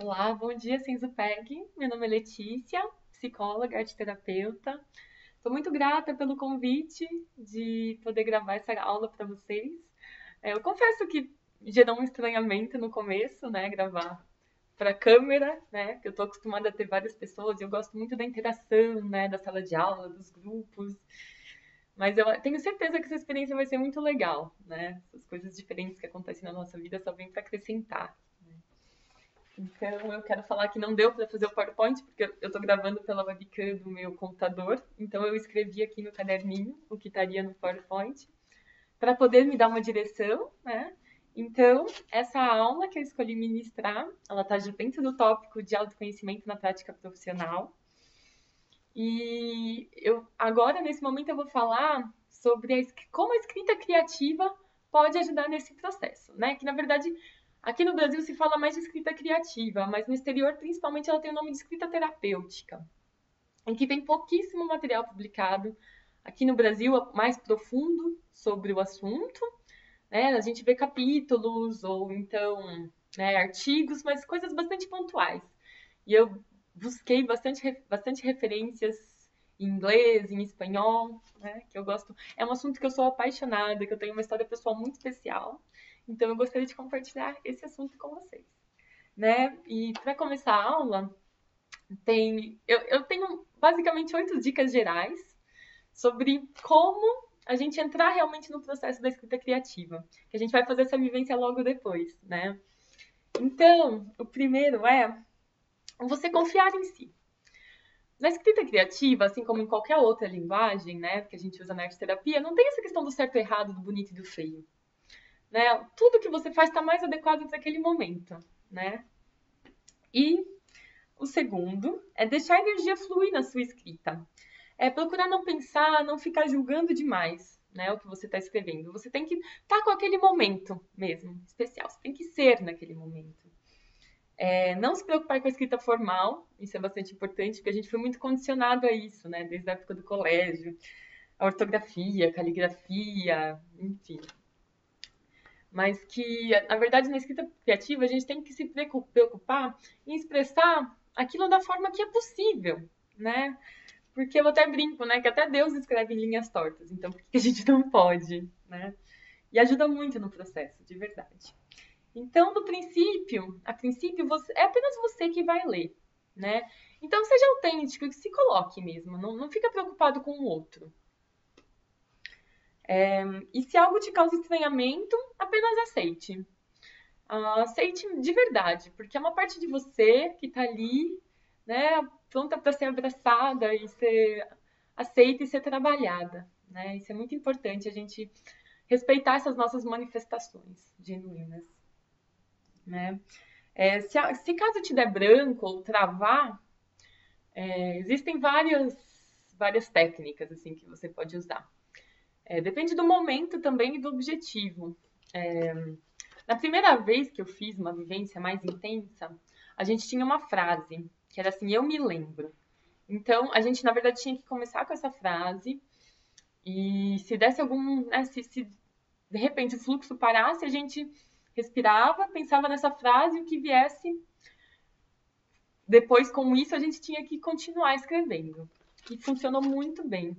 Olá, bom dia, Senzupeg. Meu nome é Letícia, psicóloga, arteterapeuta. Estou muito grata pelo convite de poder gravar essa aula para vocês. Eu confesso que gerou um estranhamento no começo, né, gravar para câmera, né, que eu estou acostumada a ter várias pessoas e eu gosto muito da interação, né, da sala de aula, dos grupos. Mas eu tenho certeza que essa experiência vai ser muito legal, né? Essas coisas diferentes que acontecem na nossa vida só vêm para acrescentar. Então, eu quero falar que não deu para fazer o PowerPoint, porque eu estou gravando pela webcam do meu computador. Então, eu escrevi aqui no caderninho o que estaria no PowerPoint, para poder me dar uma direção, né? Então, essa aula que eu escolhi ministrar, ela está dentro do tópico de autoconhecimento na prática profissional. E eu agora, nesse momento, eu vou falar sobre como a escrita criativa pode ajudar nesse processo, né? Que, na verdade, aqui no Brasil se fala mais de escrita criativa, mas no exterior, principalmente, ela tem o nome de escrita terapêutica, em que tem pouquíssimo material publicado. Aqui no Brasil, mais profundo sobre o assunto, né? A gente vê capítulos ou então, né, artigos, mas coisas bastante pontuais. E eu busquei bastante referências em inglês, em espanhol, né, que eu gosto. É um assunto que eu sou apaixonada, que eu tenho uma história pessoal muito especial. Então eu gostaria de compartilhar esse assunto com vocês, né? E para começar a aula, eu tenho basicamente 8 dicas gerais sobre como a gente entrar realmente no processo da escrita criativa, que a gente vai fazer essa vivência logo depois, né? Então, o primeiro é você confiar em si. Na escrita criativa, assim como em qualquer outra linguagem, né, que a gente usa na arte terapia, não tem essa questão do certo e errado, do bonito e do feio, né? Tudo que você faz está mais adequado para aquele momento, né? E o segundo é deixar a energia fluir na sua escrita. É procurar não pensar, não ficar julgando demais, né, o que você está escrevendo. Você tem que estar com aquele momento mesmo, especial. Você tem que ser naquele momento. Não se preocupar com a escrita formal, isso é bastante importante, porque a gente foi muito condicionado a isso, né, desde a época do colégio. A ortografia, a caligrafia, enfim. Mas que, na verdade, na escrita criativa, a gente tem que se preocupar em expressar aquilo da forma que é possível, né? Porque eu até brinco, né? Que até Deus escreve em linhas tortas. Então, por que a gente não pode, né? E ajuda muito no processo, de verdade. Então, no princípio, a princípio, é apenas você que vai ler, né? Então, seja autêntico e se coloque mesmo. Não fica preocupado com o outro. E se algo te causa estranhamento, apenas aceite. Aceite de verdade, porque é uma parte de você que está ali, né? Pronta para ser abraçada e ser aceita e ser trabalhada, né? Isso é muito importante, a gente respeitar essas nossas manifestações genuínas, né? Se caso te der branco ou travar, existem várias técnicas assim que você pode usar. Depende do momento também e do objetivo. Na primeira vez que eu fiz uma vivência mais intensa, a gente tinha uma frase que era assim: eu me lembro. Então, a gente, na verdade, tinha que começar com essa frase e se desse algum, né, se de repente o fluxo parasse, a gente respirava, pensava nessa frase e o que viesse depois com isso a gente tinha que continuar escrevendo. E funcionou muito bem.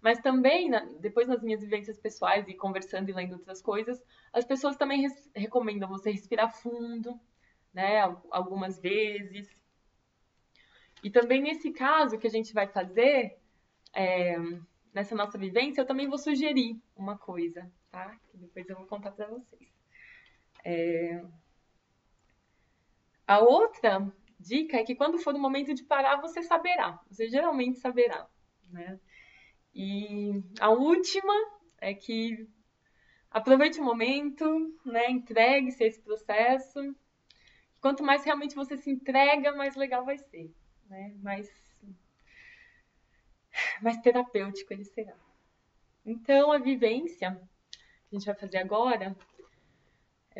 Mas também, depois nas minhas vivências pessoais e conversando e lendo outras coisas, as pessoas também recomendam você respirar fundo, né, algumas vezes. E também nesse caso que a gente vai fazer, nessa nossa vivência, eu também vou sugerir uma coisa, tá? Que depois eu vou contar para vocês. A outra dica é que quando for o momento de parar, você saberá. Você geralmente saberá, né? E a última é que aproveite o momento, né? Entregue-se a esse processo. Quanto mais realmente você se entrega, mais legal vai ser, né? Mais terapêutico ele será. Então, a vivência que a gente vai fazer agora,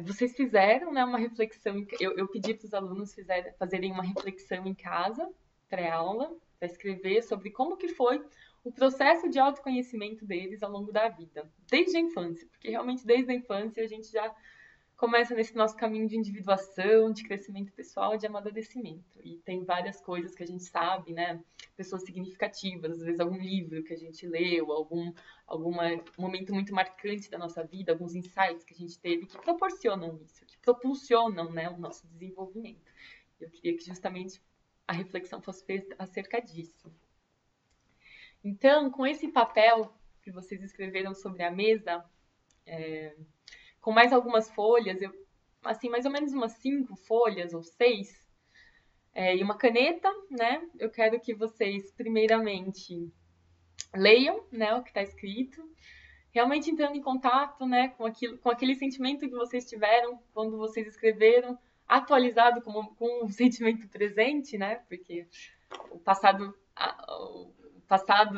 vocês fizeram, né, uma reflexão. Eu pedi para os alunos fazerem uma reflexão em casa, pré-aula, para escrever sobre como que foi o processo de autoconhecimento deles ao longo da vida, desde a infância, porque realmente desde a infância a gente já começa nesse nosso caminho de individuação, de crescimento pessoal, de amadurecimento. E tem várias coisas que a gente sabe, né? Pessoas significativas, às vezes algum livro que a gente leu, algum momento muito marcante da nossa vida, alguns insights que a gente teve que proporcionam isso, que propulsionam, né, o nosso desenvolvimento. Eu queria que justamente a reflexão fosse feita acerca disso. Então, com esse papel que vocês escreveram sobre a mesa, com mais algumas folhas, assim, mais ou menos umas 5 folhas ou 6, e uma caneta, né? Eu quero que vocês, primeiramente, leiam, né, o que está escrito, realmente entrando em contato, né, com aquele sentimento que vocês tiveram quando vocês escreveram, atualizado com o sentimento presente, né? Porque o passado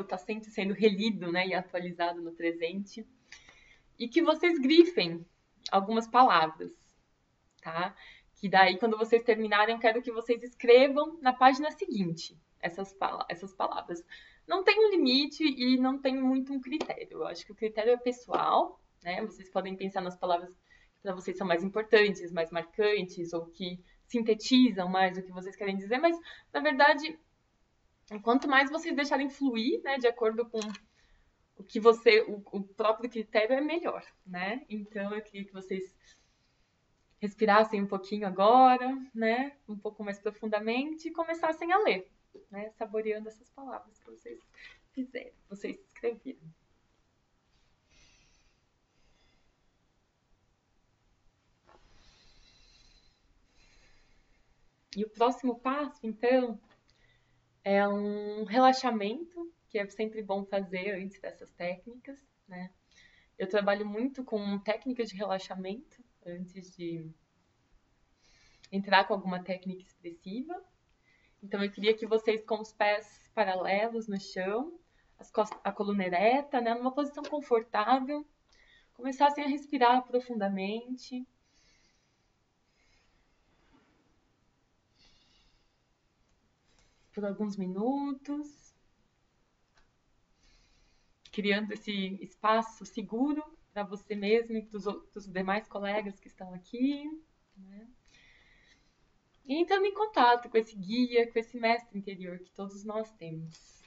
está sempre sendo relido, né, e atualizado no presente. E que vocês grifem algumas palavras, tá? Que daí, quando vocês terminarem, eu quero que vocês escrevam na página seguinte essas palavras. Não tem um limite e não tem muito um critério. Eu acho que o critério é pessoal, né? Vocês podem pensar nas palavras que para vocês são mais importantes, mais marcantes, ou que sintetizam mais o que vocês querem dizer, mas, na verdade, quanto mais vocês deixarem fluir, né, de acordo com o que o próprio critério é melhor, né? Então eu queria que vocês respirassem um pouquinho agora, né? Um pouco mais profundamente e começassem a ler, né? Saboreando essas palavras que vocês fizeram, vocês escreveram. E o próximo passo, então, é um relaxamento, que é sempre bom fazer antes dessas técnicas, né? Eu trabalho muito com técnicas de relaxamento antes de entrar com alguma técnica expressiva. Então, eu queria que vocês, com os pés paralelos no chão, a coluna ereta, né, numa posição confortável, começassem a respirar profundamente. Por alguns minutos, criando esse espaço seguro para você mesmo e para os demais colegas que estão aqui, né? E entrando em contato com esse guia, com esse mestre interior que todos nós temos.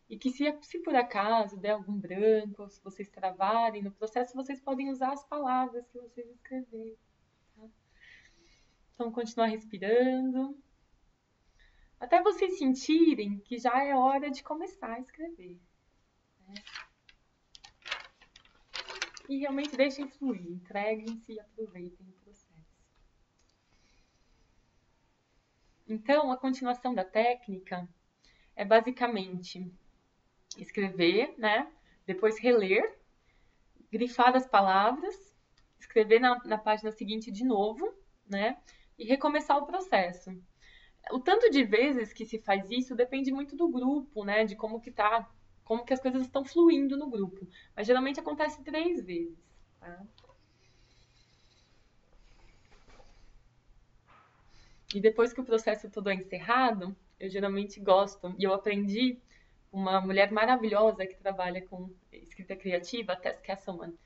E que se por acaso der algum branco, ou se vocês travarem no processo, vocês podem usar as palavras que vocês escreveram. Tá? Então, continuar respirando. Até vocês sentirem que já é hora de começar a escrever. Né? E realmente deixem fluir, entreguem-se e aproveitem o processo. Então, a continuação da técnica é basicamente escrever, né? Depois reler, grifar as palavras, escrever na página seguinte de novo, né? E recomeçar o processo. O tanto de vezes que se faz isso depende muito do grupo, né? De como que as coisas estão fluindo no grupo. Mas geralmente acontece 3 vezes, tá? E depois que o processo todo é encerrado, eu geralmente gosto, e eu aprendi uma mulher maravilhosa que trabalha com escrita criativa, a Tess Kesselman,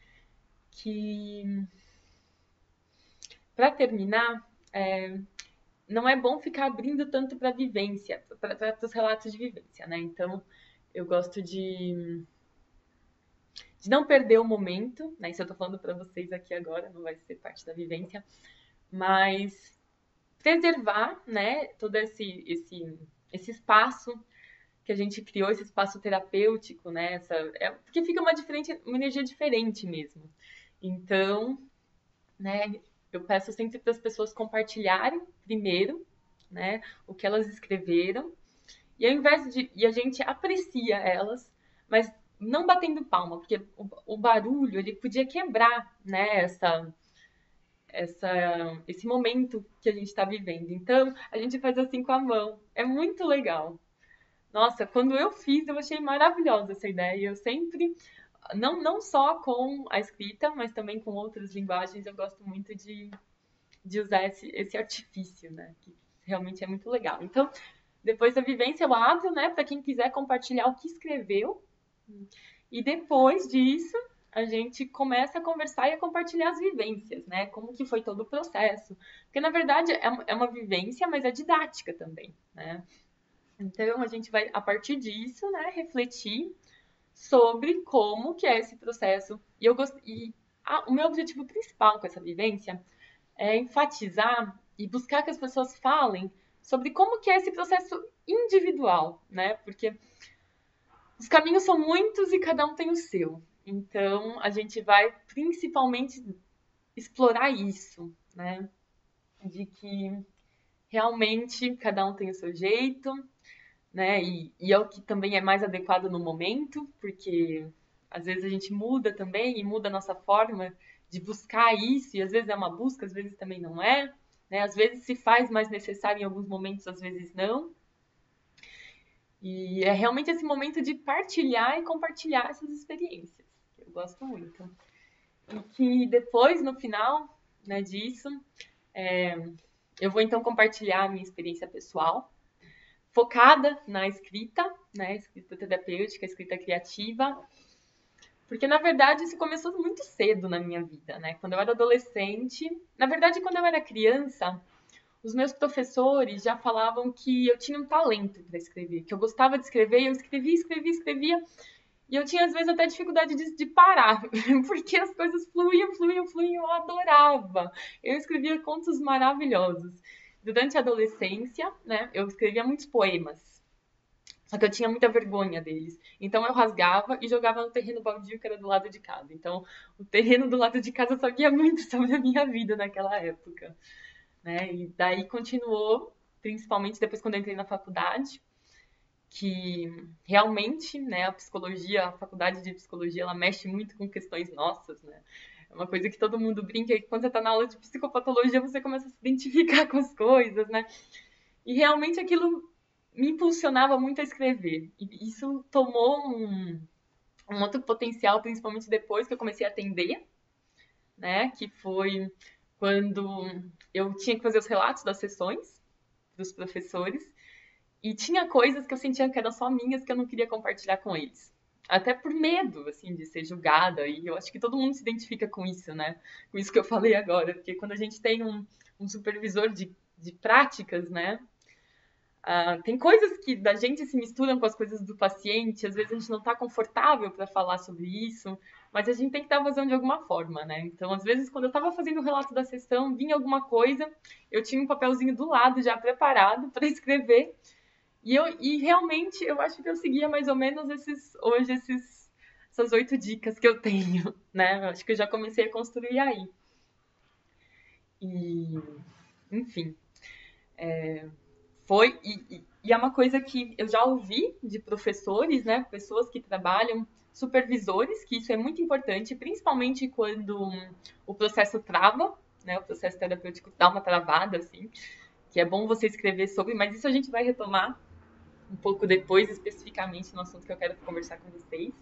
que, para terminar, não é bom ficar abrindo tanto para vivência, para os relatos de vivência, né? Então, eu gosto de não perder o momento, né? Isso eu tô falando para vocês aqui agora, não vai ser parte da vivência, mas preservar, né, todo esse espaço que a gente criou, esse espaço terapêutico, né? Porque fica uma energia diferente mesmo. Então, né, eu peço sempre para as pessoas compartilharem primeiro, né, o que elas escreveram, e ao invés de. E a gente aprecia elas, mas não batendo palma, porque o barulho ele podia quebrar, né, esse momento que a gente está vivendo. Então, a gente faz assim com a mão. É muito legal. Nossa, quando eu fiz, eu achei maravilhosa essa ideia. Eu sempre, não só com a escrita, mas também com outras linguagens, eu gosto muito de usar esse artifício, né? Que realmente é muito legal. Então, depois da vivência, eu abro, né, para quem quiser compartilhar o que escreveu. E depois disso, a gente começa a conversar e a compartilhar as vivências, né? Como que foi todo o processo. Porque, na verdade, é uma vivência, mas é didática também, né? Então, a gente vai, a partir disso, né, refletir sobre como que é esse processo. O meu objetivo principal com essa vivência é enfatizar e buscar que as pessoas falem sobre como que é esse processo individual, né? Porque os caminhos são muitos e cada um tem o seu. Então, a gente vai principalmente explorar isso, né? De que realmente cada um tem o seu jeito, né? E é o que também é mais adequado no momento, porque às vezes a gente muda também e muda a nossa forma de buscar isso, e às vezes é uma busca, às vezes também não é, né? Às vezes se faz mais necessário em alguns momentos, às vezes não. E é realmente esse momento de partilhar e compartilhar essas experiências, que eu gosto muito. E que depois, no final, né, disso, eu vou então compartilhar a minha experiência pessoal, focada na escrita, né, escrita terapêutica, escrita criativa, porque na verdade isso começou muito cedo na minha vida, né? Quando eu era adolescente, na verdade quando eu era criança, os meus professores já falavam que eu tinha um talento para escrever, que eu gostava de escrever, e eu escrevia, escrevia, escrevia, e eu tinha às vezes até dificuldade de parar, porque as coisas fluíam, fluíam, fluíam, eu adorava. Eu escrevia contos maravilhosos. Durante a adolescência, né, eu escrevia muitos poemas. Só que eu tinha muita vergonha deles. Então eu rasgava e jogava no terreno baldio que era do lado de casa. Então, o terreno do lado de casa sabia muito sobre a minha vida naquela época, né? E daí continuou, principalmente depois quando eu entrei na faculdade, que realmente, né, a psicologia, a faculdade de psicologia, ela mexe muito com questões nossas, né? É uma coisa que todo mundo brinca, que quando você está na aula de psicopatologia, você começa a se identificar com as coisas, né? E realmente aquilo me impulsionava muito a escrever. E isso tomou um outro potencial, principalmente depois que eu comecei a atender, né? Que foi quando eu tinha que fazer os relatos das sessões dos professores. E tinha coisas que eu sentia que eram só minhas que eu não queria compartilhar com eles. Até por medo, assim, de ser julgada. E eu acho que todo mundo se identifica com isso, né? Com isso que eu falei agora. Porque quando a gente tem um supervisor de práticas, né? Tem coisas que da gente se misturam com as coisas do paciente, às vezes a gente não está confortável para falar sobre isso, mas a gente tem que dar vazão de alguma forma, né? Então, às vezes, quando eu estava fazendo o relato da sessão, vinha alguma coisa, eu tinha um papelzinho do lado já preparado para escrever, e realmente eu acho que eu seguia mais ou menos essas 8 dicas que eu tenho, né? Eu acho que eu já comecei a construir aí. E, enfim, e é uma coisa que eu já ouvi de professores, né? Pessoas que trabalham, supervisores, que isso é muito importante, principalmente quando o processo trava, né? O processo terapêutico dá uma travada, assim, que é bom você escrever sobre, mas isso a gente vai retomar um pouco depois, especificamente no assunto que eu quero conversar com vocês.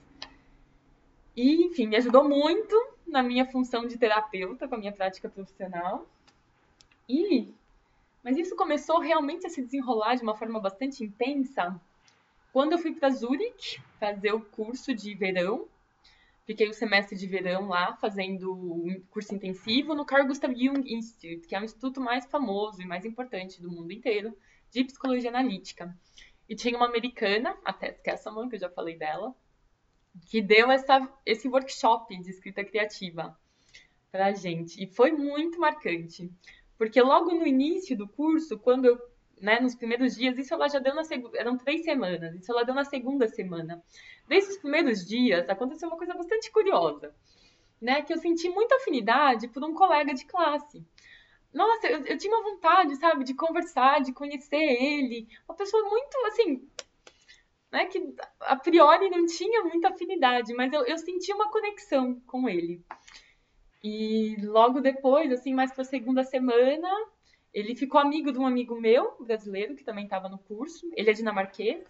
E, enfim, me ajudou muito na minha função de terapeuta, com a minha prática profissional. E Mas isso começou realmente a se desenrolar de uma forma bastante intensa quando eu fui para Zurich fazer o curso de verão. Fiquei o semestre de verão lá fazendo um curso intensivo no Carl Gustav Jung Institute, que é o instituto mais famoso e mais importante do mundo inteiro de psicologia analítica. E tinha uma americana, a Tess Kesselman, que eu já falei dela, que deu esse workshop de escrita criativa pra gente. E foi muito marcante. Porque logo no início do curso, quando eu, né, nos primeiros dias, isso ela já deu na segunda, eram 3 semanas, isso ela deu na segunda semana. Desses primeiros dias, aconteceu uma coisa bastante curiosa, né, que eu senti muita afinidade por um colega de classe. Nossa, eu tinha uma vontade, sabe, de conversar, de conhecer ele. Uma pessoa muito, assim, né, que a priori não tinha muita afinidade, mas eu senti uma conexão com ele. E logo depois, assim, mais para a segunda semana, ele ficou amigo de um amigo meu, brasileiro, que também estava no curso. Ele é dinamarquês.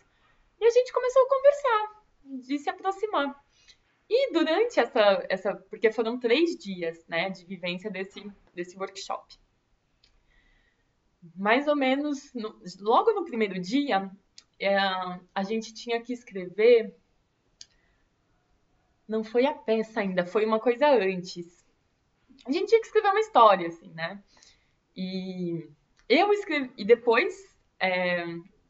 E a gente começou a conversar, de se aproximar. E durante porque foram 3 dias, né, de vivência desse workshop. Mais ou menos, logo no primeiro dia, a gente tinha que escrever Não foi a peça ainda, foi uma coisa antes. A gente tinha que escrever uma história, assim, né? E eu escrevi, e depois é,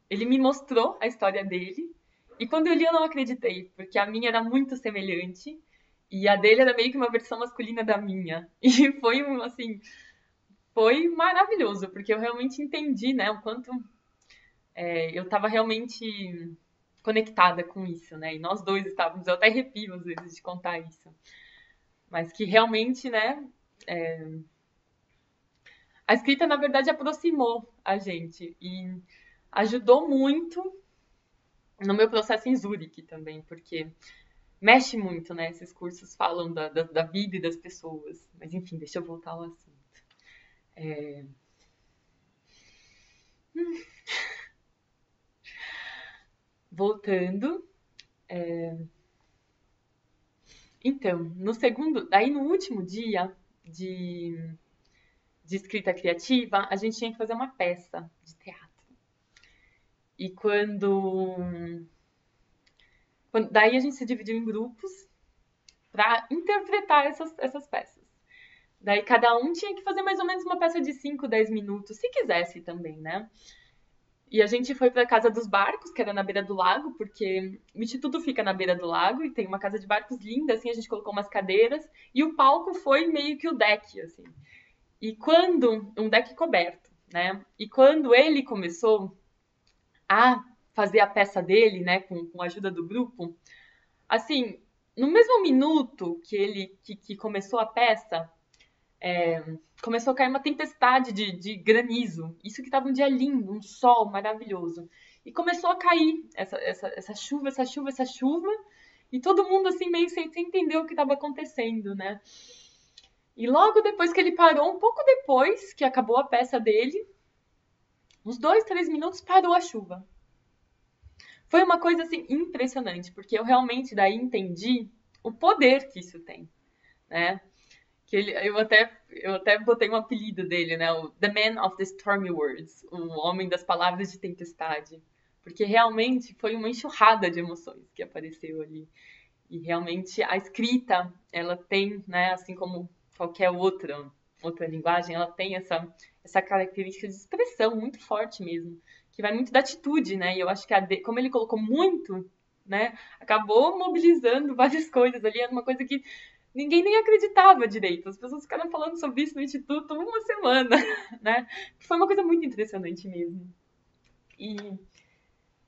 ele me mostrou a história dele. E quando eu li, eu não acreditei, porque a minha era muito semelhante e a dele era meio que uma versão masculina da minha. E foi assim, foi maravilhoso, porque eu realmente entendi, né, o quanto eu estava realmente conectada com isso, né? E nós dois estávamos, eu até arrepio às vezes de contar isso, mas que realmente, né, a escrita na verdade aproximou a gente e ajudou muito no meu processo em Zurique também, porque mexe muito, né? Esses cursos falam da vida e das pessoas. Mas enfim, deixa eu voltar ao assunto. É, voltando. Então, no segundo, daí no último dia de, de escrita criativa, a gente tinha que fazer uma peça de teatro. E daí a gente se dividiu em grupos para interpretar essas peças. Daí cada um tinha que fazer mais ou menos uma peça de 5, 10 minutos, se quisesse também, né? E a gente foi para a Casa dos Barcos, que era na beira do lago, porque o instituto fica na beira do lago e tem uma casa de barcos linda, assim, a gente colocou umas cadeiras e o palco foi meio que o deck, assim. E quando um deck coberto, né? E quando ele começou a fazer a peça dele, né, com a ajuda do grupo, assim, no mesmo minuto que começou a peça, começou a cair uma tempestade de granizo. Isso que estava um dia lindo, um sol maravilhoso. E começou a cair essa chuva, essa chuva, essa chuva. E todo mundo assim meio sem entender o que estava acontecendo, né? E logo depois que ele parou, um pouco depois que acabou a peça dele, uns 2, 3 minutos parou a chuva. Foi uma coisa assim impressionante, porque eu realmente daí entendi o poder que isso tem, né? Que eu até botei um apelido dele, né? O The Man of the Stormy Words, o homem das palavras de tempestade. Porque realmente foi uma enxurrada de emoções que apareceu ali. E realmente a escrita, ela tem, né, assim como qualquer outra linguagem, ela tem essa característica de expressão muito forte mesmo, que vai muito da atitude, né? E eu acho que como ele colocou muito, né, acabou mobilizando várias coisas ali, era uma coisa que ninguém nem acreditava direito. As pessoas ficaram falando sobre isso no instituto uma semana, né? Foi uma coisa muito impressionante mesmo. E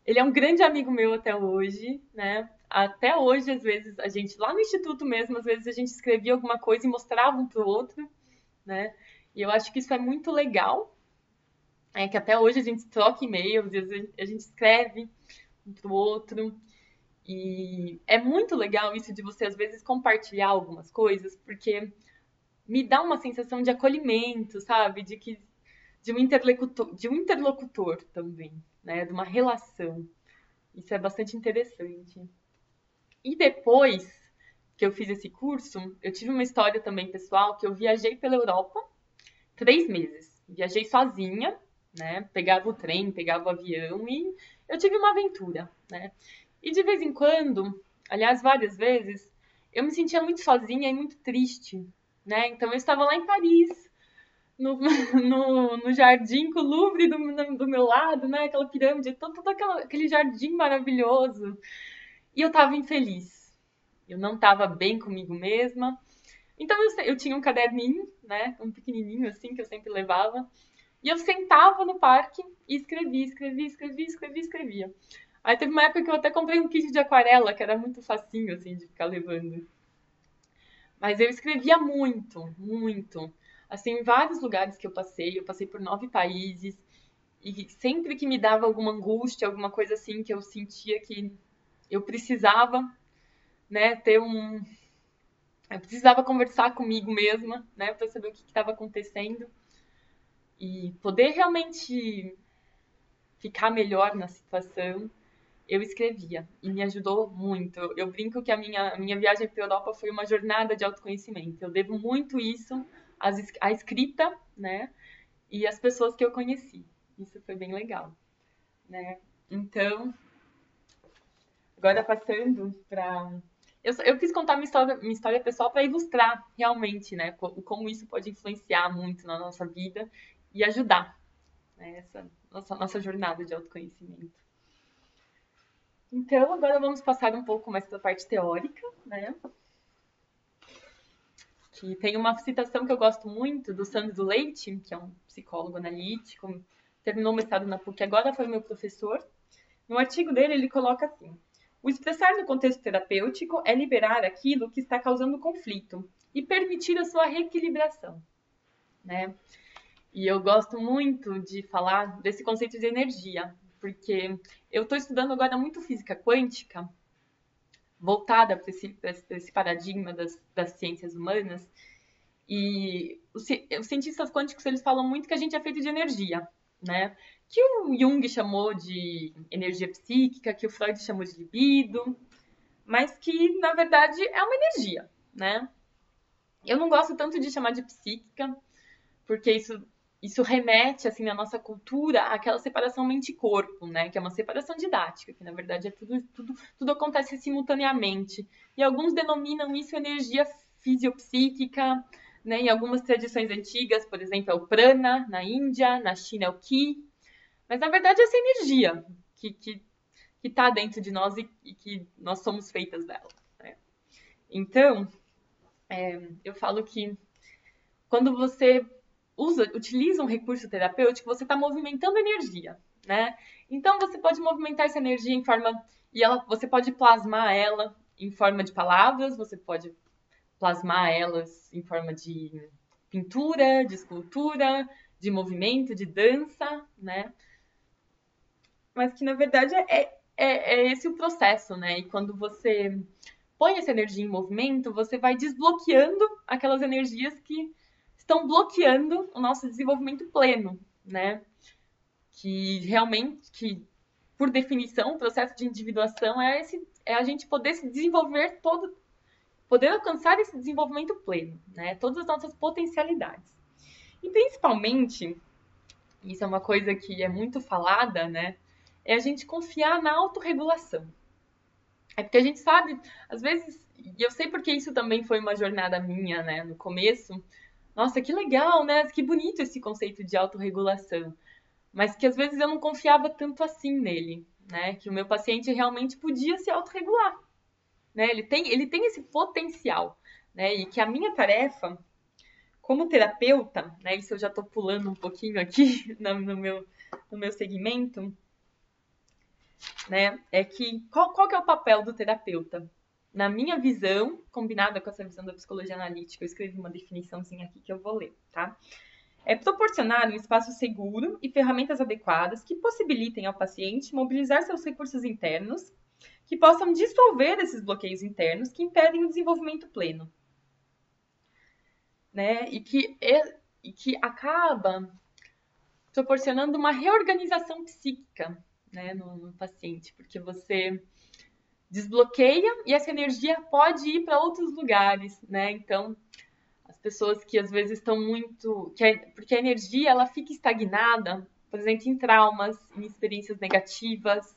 ele é um grande amigo meu até hoje, né? Até hoje, às vezes, a gente, lá no instituto mesmo, às vezes a gente escrevia alguma coisa e mostrava um pro outro, né? E eu acho que isso é muito legal, é que até hoje a gente troca e-mails e às vezes a gente escreve um pro outro. E é muito legal isso de você, às vezes, compartilhar algumas coisas, porque me dá uma sensação de acolhimento, sabe? De um interlocutor também, né? De uma relação. Isso é bastante interessante. E depois que eu fiz esse curso, eu tive uma história também pessoal que eu viajei pela Europa 3 meses. Viajei sozinha, né? Pegava o trem, pegava o avião e eu tive uma aventura, né? E de vez em quando, aliás, várias vezes, eu me sentia muito sozinha e muito triste, né? Então eu estava lá em Paris, no, no jardim com o Louvre do meu lado, né? Aquela pirâmide, todo aquele jardim maravilhoso. E eu estava infeliz. Eu não estava bem comigo mesma. Então eu tinha um caderninho, né? Um pequenininho assim que eu sempre levava. E eu sentava no parque e escrevia. Aí teve uma época que eu até comprei um kit de aquarela, que era muito facinho assim de ficar levando. Mas eu escrevia muito, muito. Assim, em vários lugares que eu passei por 9 países, e sempre que me dava alguma angústia, alguma coisa assim, que eu sentia que eu precisava, né, eu precisava conversar comigo mesma, né, para saber o que estava acontecendo e poder realmente ficar melhor na situação. Eu escrevia e me ajudou muito. Eu brinco que a minha viagem para a Europa foi uma jornada de autoconhecimento. Eu devo muito isso à escrita, né? E às pessoas que eu conheci. Isso foi bem legal, né? Então, agora passando para eu quis contar minha história pessoal para ilustrar realmente, né, como isso pode influenciar muito na nossa vida e ajudar, né, essa nossa jornada de autoconhecimento. Então, agora vamos passar um pouco mais para a parte teórica, né? Que tem uma citação que eu gosto muito do Sandro Leite, que é um psicólogo analítico, terminou o mestrado na PUC, agora foi meu professor. No artigo dele, ele coloca assim: o expressar no contexto terapêutico é liberar aquilo que está causando conflito e permitir a sua reequilibração, né? E eu gosto muito de falar desse conceito de energia, porque eu estou estudando agora muito física quântica, voltada para esse paradigma das ciências humanas, e os cientistas quânticos eles falam muito que a gente é feito de energia, né? Que o Jung chamou de energia psíquica, que o Freud chamou de libido, mas que na verdade é uma energia, né? Eu não gosto tanto de chamar de psíquica, porque isso remete assim na nossa cultura àquela separação mente-corpo, né? Que é uma separação didática, que na verdade é tudo acontece simultaneamente. E alguns denominam isso energia fisiopsíquica, né? Em algumas tradições antigas, por exemplo, é o prana na Índia, na China é o ki, mas na verdade é essa energia que está dentro de nós e que nós somos feitas dela, né? Então, eu falo que quando você utiliza um recurso terapêutico, você está movimentando energia, né? Então você pode movimentar essa energia em forma você pode plasmar ela em forma de palavras, você pode plasmar elas em forma de pintura, de escultura, de movimento, de dança, né? Mas que na verdade é esse o processo, né? E quando você põe essa energia em movimento, você vai desbloqueando aquelas energias que estão bloqueando o nosso desenvolvimento pleno, né? Que realmente, por definição, o processo de individuação é a gente poder se desenvolver poder alcançar esse desenvolvimento pleno, né? Todas as nossas potencialidades. E principalmente, isso é uma coisa que é muito falada, né? É a gente confiar na autorregulação. É porque a gente sabe, às vezes, e eu sei porque isso também foi uma jornada minha, né, no começo. Nossa, que legal, né? Que bonito esse conceito de autorregulação. Mas que às vezes eu não confiava tanto assim nele, né? Que o meu paciente realmente podia se autorregular, né? Ele tem esse potencial, né? E que a minha tarefa como terapeuta, né? Isso eu já estou pulando um pouquinho aqui no meu segmento, né? É que qual que é o papel do terapeuta? Na minha visão, combinada com essa visão da psicologia analítica, eu escrevi uma definiçãozinha aqui que eu vou ler, tá? É proporcionar um espaço seguro e ferramentas adequadas que possibilitem ao paciente mobilizar seus recursos internos, que possam dissolver esses bloqueios internos que impedem o desenvolvimento pleno, né? E que acaba proporcionando uma reorganização psíquica, né, no paciente, porque você desbloqueia e essa energia pode ir para outros lugares, né? Então, as pessoas que às vezes estão porque a energia ela fica estagnada, por exemplo, em traumas, em experiências negativas,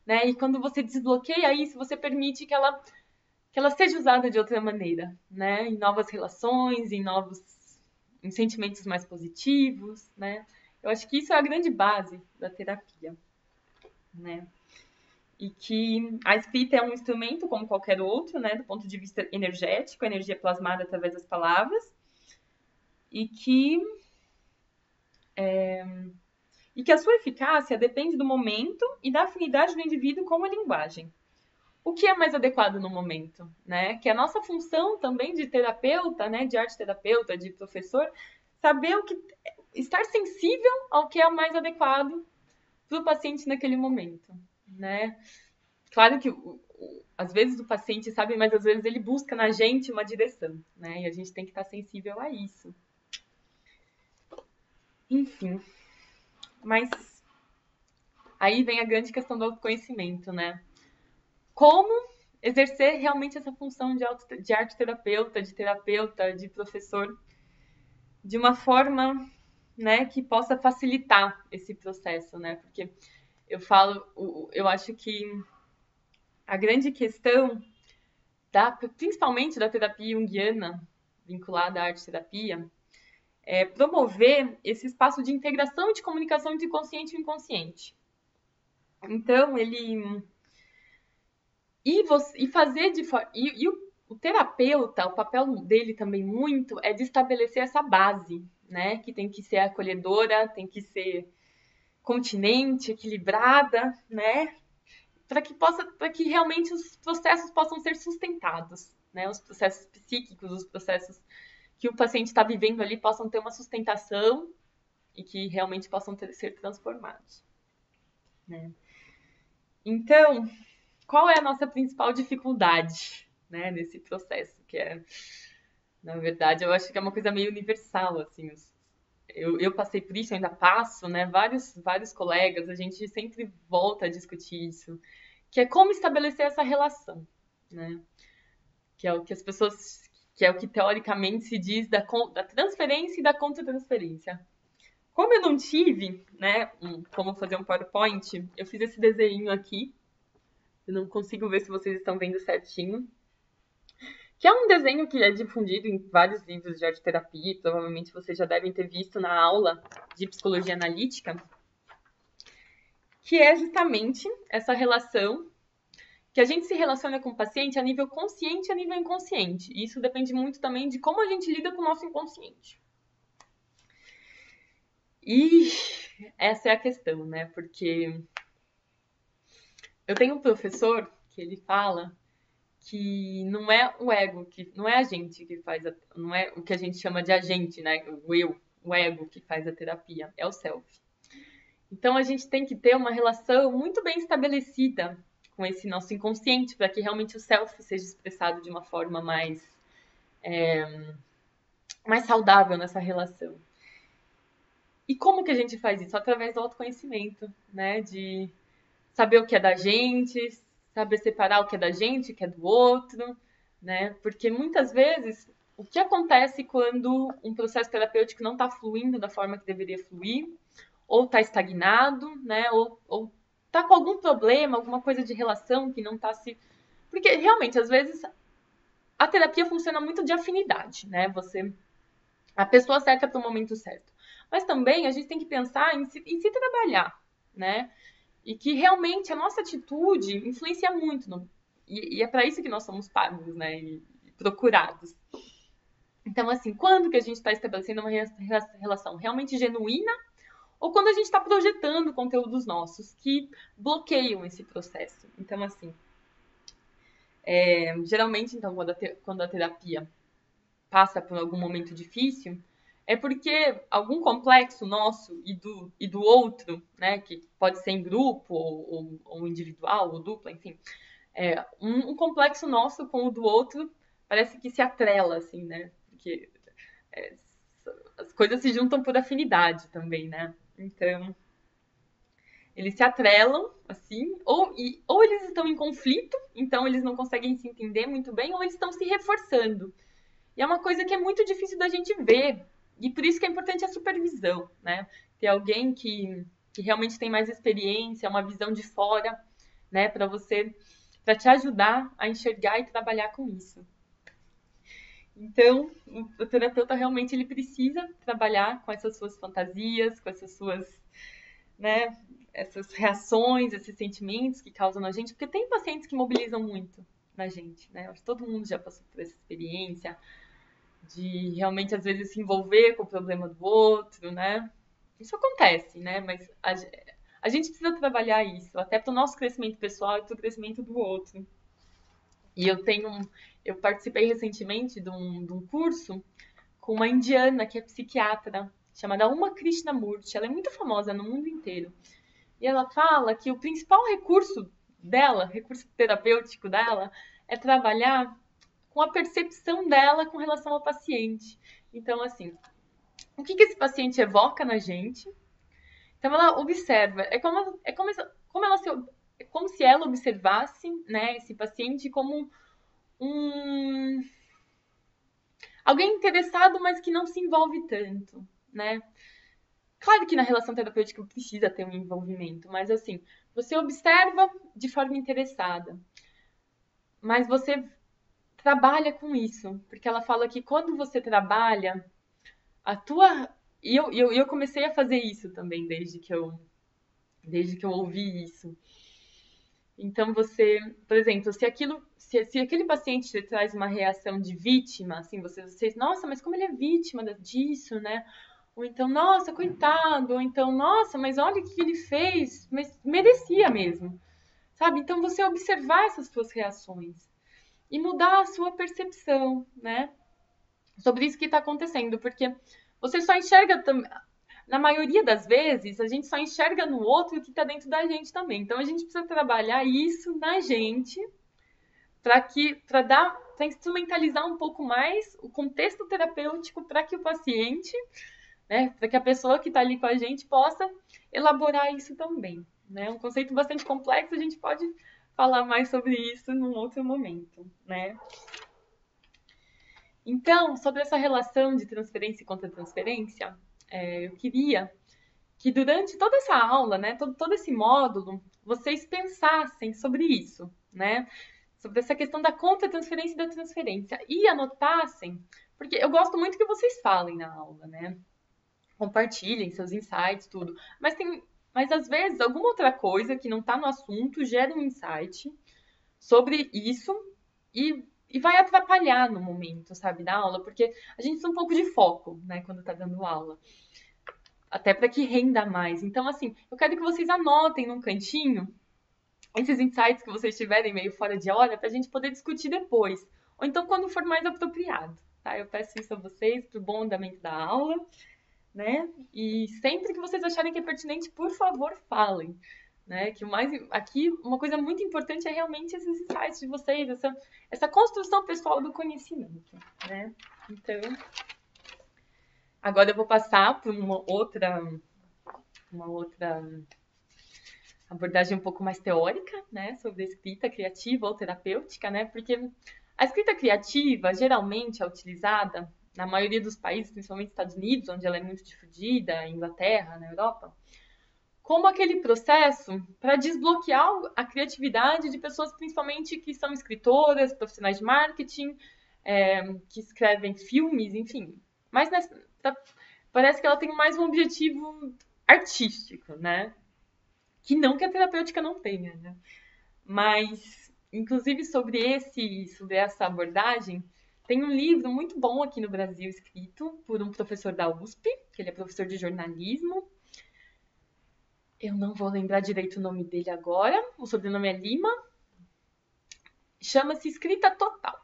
né? E quando você desbloqueia isso, você permite que ela seja usada de outra maneira, né? Em novas relações, em sentimentos mais positivos, né? Eu acho que isso é a grande base da terapia, né? E que a escrita é um instrumento como qualquer outro, né, do ponto de vista energético, a energia plasmada através das palavras, e que a sua eficácia depende do momento e da afinidade do indivíduo com a linguagem. O que é mais adequado no momento, né? Que a nossa função também de terapeuta, né, de arte terapeuta, de professor, saber estar sensível ao que é mais adequado para o paciente naquele momento, né? Claro que às vezes o paciente sabe, mas às vezes ele busca na gente uma direção, né? E a gente tem que estar sensível a isso. Enfim, mas aí vem a grande questão do autoconhecimento, né? Como exercer realmente essa função de arte terapeuta, de professor, de uma forma, né, que possa facilitar esse processo, né? Porque eu acho que a grande questão principalmente da terapia junguiana, vinculada à arte-terapia, é promover esse espaço de integração e de comunicação entre o consciente e o inconsciente. Então, ele... E fazer de forma... E o terapeuta, o papel dele também muito é de estabelecer essa base, né? Que tem que ser acolhedora, tem que ser continente, equilibrada, né? Para que realmente os processos possam ser sustentados, né? Os processos psíquicos, os processos que o paciente está vivendo ali possam ter uma sustentação e que realmente possam ser transformados, né? Então, qual é a nossa principal dificuldade, né, nesse processo? Que é, na verdade, eu acho que é uma coisa meio universal, assim. Eu passei por isso, eu ainda passo, né? Vários colegas, a gente sempre volta a discutir isso, que é como estabelecer essa relação, né? Que é o que as pessoas, que é o que teoricamente se diz da transferência e da contra-transferência. Como eu não tive, né, como fazer um PowerPoint, eu fiz esse desenho aqui. Eu não consigo ver se vocês estão vendo certinho. Que é um desenho que é difundido em vários livros de arte-terapia, provavelmente vocês já devem ter visto na aula de psicologia analítica, que é justamente essa relação que a gente se relaciona com o paciente a nível consciente e a nível inconsciente. E isso depende muito também de como a gente lida com o nosso inconsciente. E essa é a questão, né? Porque eu tenho um professor que ele fala que não é o ego, que não é a gente que faz, não é o que a gente chama de agente, né? O ego que faz a terapia, é o self. Então a gente tem que ter uma relação muito bem estabelecida com esse nosso inconsciente para que realmente o self seja expressado de uma forma mais saudável nessa relação. E como que a gente faz isso? Através do autoconhecimento, né? De saber o que é da gente, saber separar o que é da gente, o que é do outro, né? Porque muitas vezes o que acontece quando um processo terapêutico não está fluindo da forma que deveria fluir, ou está estagnado, né? Ou está com algum problema, alguma coisa de relação que não está se. Porque realmente, às vezes, a terapia funciona muito de afinidade, né? A pessoa certa para o momento certo. Mas também a gente tem que pensar em se trabalhar, né? E que realmente a nossa atitude influencia muito. E é para isso que nós somos pagos, né? E procurados. Então, assim, quando que a gente está estabelecendo uma relação realmente genuína ou quando a gente está projetando conteúdos nossos que bloqueiam esse processo? Então, assim, geralmente, então, quando a terapia passa por algum momento difícil, é porque algum complexo nosso e do outro, né, que pode ser em grupo ou individual ou dupla, enfim, um complexo nosso com o do outro parece que se atrela, assim, né, porque é, as coisas se juntam por afinidade também, né, então eles se atrelam, assim, ou eles estão em conflito, então eles não conseguem se entender muito bem, ou eles estão se reforçando. E é uma coisa que é muito difícil da gente ver. E por isso que é importante a supervisão, né? Ter alguém que realmente tem mais experiência, uma visão de fora, né? Para te ajudar a enxergar e trabalhar com isso. Então, o terapeuta realmente ele precisa trabalhar com essas suas fantasias, com essas suas, né? Essas reações, esses sentimentos que causam na gente, porque tem pacientes que mobilizam muito na gente, né? Acho que todo mundo já passou por essa experiência de realmente às vezes se envolver com o problema do outro, né? Isso acontece, né? Mas a gente precisa trabalhar isso, até para o nosso crescimento pessoal e para o crescimento do outro. E eu participei recentemente de um curso com uma indiana que é psiquiatra, chamada Uma Krishnamurti. Ela é muito famosa no mundo inteiro. E ela fala que o principal recurso dela, recurso terapêutico dela, é trabalhar com a percepção dela com relação ao paciente. Então, assim, o que esse paciente evoca na gente? Então, ela observa. É como se ela observasse, né, esse paciente como um alguém interessado, mas que não se envolve tanto, né? Claro que na relação terapêutica precisa ter um envolvimento, mas assim, você observa de forma interessada, mas você trabalha com isso, porque ela fala que quando você trabalha, a tua... E eu comecei a fazer isso também desde que eu ouvi isso. Então você, por exemplo, se aquele paciente te traz uma reação de vítima, assim, vocês, nossa, mas como ele é vítima disso, né? Ou então, nossa, coitado, ou então, nossa, mas olha o que ele fez, mas merecia mesmo, sabe? Então você observar essas suas reações e mudar a sua percepção, né? Sobre isso que está acontecendo, porque você só enxerga na maioria das vezes, a gente só enxerga no outro o que está dentro da gente também. Então a gente precisa trabalhar isso na gente para instrumentalizar um pouco mais o contexto terapêutico para que o paciente, né, para que a pessoa que está ali com a gente possa elaborar isso também. Né? É um conceito bastante complexo, a gente pode falar mais sobre isso num outro momento, né? Então, sobre essa relação de transferência e contra-transferência, eu queria que durante toda essa aula, né, todo esse módulo, vocês pensassem sobre isso, né? Sobre essa questão da contra-transferência e da transferência. E anotassem, porque eu gosto muito que vocês falem na aula, né? Compartilhem seus insights, tudo. Mas às vezes alguma outra coisa que não está no assunto gera um insight sobre isso e vai atrapalhar no momento, sabe, da aula, porque a gente precisa um pouco de foco, né, quando está dando aula. Até para que renda mais. Então, assim, eu quero que vocês anotem num cantinho esses insights que vocês tiverem meio fora de hora para a gente poder discutir depois. Ou então quando for mais apropriado, tá? Eu peço isso a vocês para o bom andamento da aula, né? E sempre que vocês acharem que é pertinente, por favor, falem. Né? Que o mais aqui uma coisa muito importante é realmente esses insights de vocês, essa construção pessoal do conhecimento, né? Então, agora eu vou passar para uma outra abordagem um pouco mais teórica, né, sobre a escrita criativa ou terapêutica, né? Porque a escrita criativa geralmente é utilizada na maioria dos países, principalmente nos Estados Unidos, onde ela é muito difundida, Inglaterra, na Europa, como aquele processo para desbloquear a criatividade de pessoas, principalmente que são escritoras, profissionais de marketing, que escrevem filmes, enfim. Mas parece que ela tem mais um objetivo artístico, né? Que não que a terapêutica não tenha, né? Mas, inclusive, sobre essa abordagem, tem um livro muito bom aqui no Brasil, escrito por um professor da USP, que ele é professor de jornalismo. Eu não vou lembrar direito o nome dele agora, o sobrenome é Lima. Chama-se Escrita Total.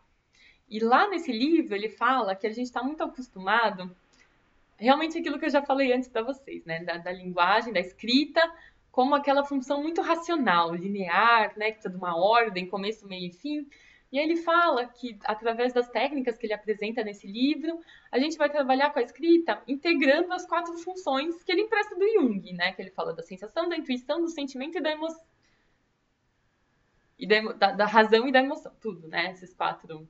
E lá nesse livro ele fala que a gente está muito acostumado, realmente aquilo que eu já falei antes para vocês, né? Da linguagem, da escrita, como aquela função muito racional, linear, né? Que precisa de uma ordem, começo, meio e fim. E ele fala que, através das técnicas que ele apresenta nesse livro, a gente vai trabalhar com a escrita integrando as 4 funções que ele empresta do Jung, né? Que ele fala da sensação, da intuição, do sentimento e da emoção. E da razão e da emoção, tudo, né? Essas 4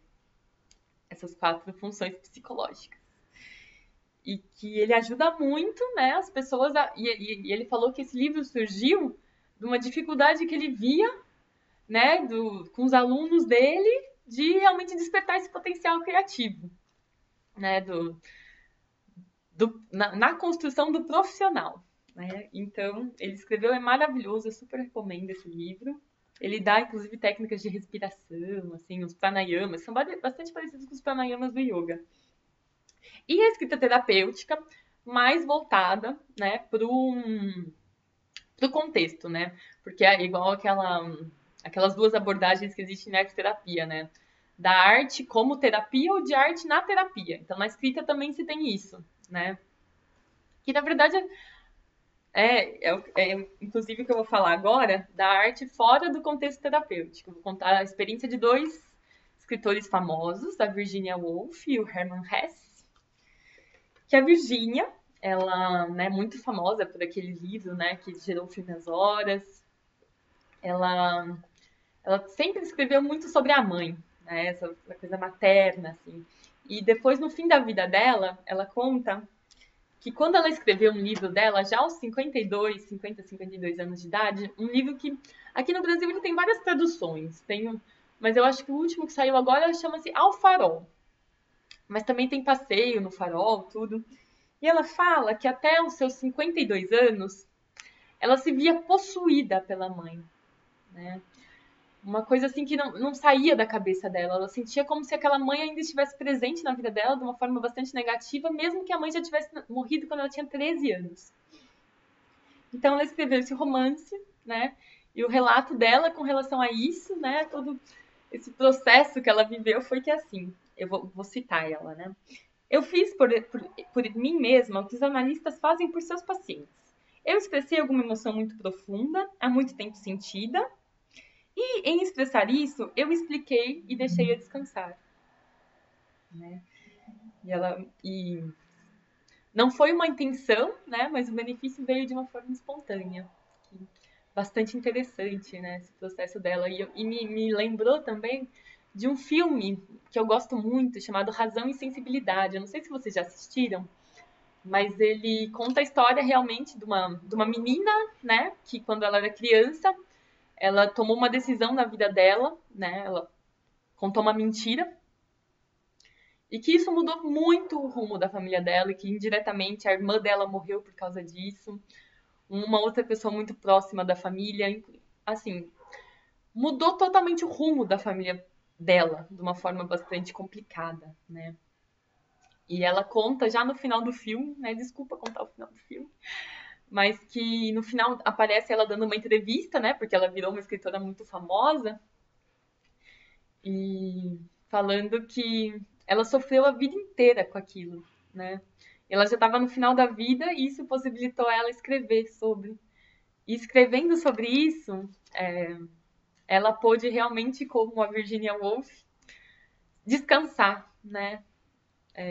funções psicológicas. E que ele ajuda muito, né, as pessoas e ele falou que esse livro surgiu de uma dificuldade que ele via, né, com os alunos dele, de realmente despertar esse potencial criativo, né, na construção do profissional, né? Então, ele escreveu, é maravilhoso, eu super recomendo esse livro. Ele dá, inclusive, técnicas de respiração, assim, os pranayamas, são bastante parecidos com os pranayamas do yoga. E a escrita terapêutica, mais voltada, né, pro contexto, né? Porque é igual aquelas 2 abordagens que existem na arteterapia, né? Da arte como terapia ou de arte na terapia. Então, na escrita também se tem isso, né? Que, na verdade, inclusive o que eu vou falar agora, da arte fora do contexto terapêutico. Vou contar a experiência de 2 escritores famosos, a Virginia Woolf e o Hermann Hesse. Que a Virginia, ela é, né, muito famosa por aquele livro, né, que gerou o filme As Horas. Ela sempre escreveu muito sobre a mãe, né, essa coisa materna, assim. E depois, no fim da vida dela, ela conta que quando ela escreveu um livro dela, já aos 52 anos de idade, um livro que aqui no Brasil ele tem várias traduções. Tem mas eu acho que o último que saiu agora chama-se Ao Farol. Mas também tem passeio no farol, tudo. E ela fala que até os seus 52 anos, ela se via possuída pela mãe, né? Uma coisa assim que não saía da cabeça dela. Ela sentia como se aquela mãe ainda estivesse presente na vida dela de uma forma bastante negativa, mesmo que a mãe já tivesse morrido quando ela tinha 13 anos. Então ela escreveu esse romance, né? E o relato dela com relação a isso, né? Todo esse processo que ela viveu foi que assim, eu vou citar ela, né? Eu fiz por mim mesma o que os analistas fazem por seus pacientes. Eu expressei alguma emoção muito profunda, há muito tempo sentida, e em expressar isso, eu expliquei e deixei-a descansar. Né? E não foi uma intenção, né? Mas o benefício veio de uma forma espontânea. Bastante interessante, né? Esse processo dela. E me lembrou também de um filme que eu gosto muito, chamado Razão e Sensibilidade. Eu não sei se vocês já assistiram, mas ele conta a história realmente de uma menina, né? Que quando ela era criança, ela tomou uma decisão na vida dela, né? Ela contou uma mentira. E que isso mudou muito o rumo da família dela, e que indiretamente a irmã dela morreu por causa disso. Uma outra pessoa muito próxima da família. Assim, mudou totalmente o rumo da família dela, de uma forma bastante complicada, né? E ela conta já no final do filme, né? Desculpa contar o final do filme, mas que no final aparece ela dando uma entrevista, né? Porque ela virou uma escritora muito famosa e falando que ela sofreu a vida inteira com aquilo, né? Ela já estava no final da vida e isso possibilitou ela escrever sobre. E escrevendo sobre isso, ela pôde realmente, como a Virginia Woolf, descansar, né?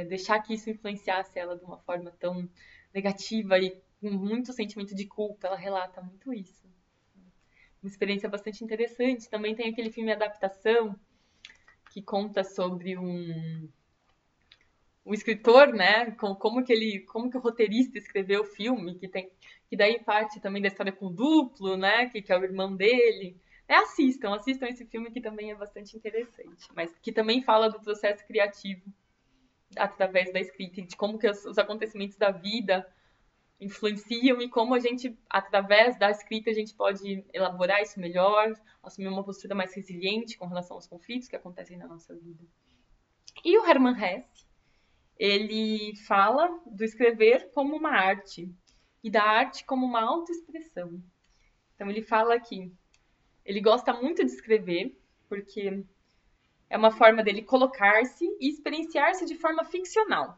Deixar que isso influenciasse ela de uma forma tão negativa e com muito sentimento de culpa. Ela relata muito isso. Uma experiência bastante interessante. Também tem aquele filme Adaptação, que conta sobre um escritor, né? Como que o roteirista escreveu o filme, que daí parte também da história com o duplo, né? Que é o irmão dele. Assistam esse filme que também é bastante interessante, mas que também fala do processo criativo através da escrita e de como que os acontecimentos da vida influenciam e como a gente, através da escrita, a gente pode elaborar isso melhor, assumir uma postura mais resiliente com relação aos conflitos que acontecem na nossa vida. E o Hermann Hesse, ele fala do escrever como uma arte e da arte como uma autoexpressão. Então ele fala que ele gosta muito de escrever porque é uma forma dele colocar-se e experienciar-se de forma ficcional.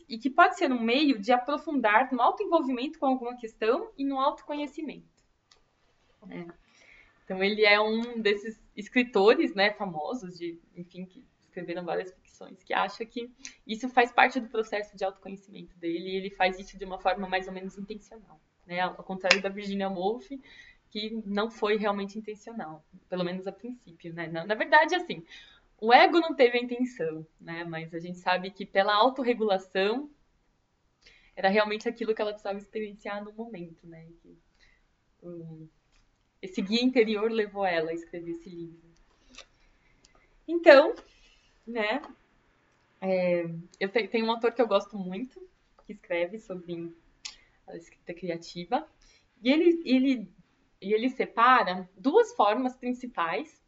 E que pode ser um meio de aprofundar no autoenvolvimento com alguma questão e no autoconhecimento. Né? Então ele é um desses escritores, né, famosos, enfim, que escreveram várias ficções, que acha que isso faz parte do processo de autoconhecimento dele e ele faz isso de uma forma mais ou menos intencional. Né? Ao contrário da Virginia Woolf, que não foi realmente intencional, pelo menos a princípio. Né? Na verdade, assim, o ego não teve a intenção, né? Mas a gente sabe que pela autorregulação era realmente aquilo que ela precisava experienciar no momento, né? Esse guia interior levou ela a escrever esse livro. Então, né? Eu tenho um autor que eu gosto muito, que escreve sobre a escrita criativa, e ele separa duas formas principais,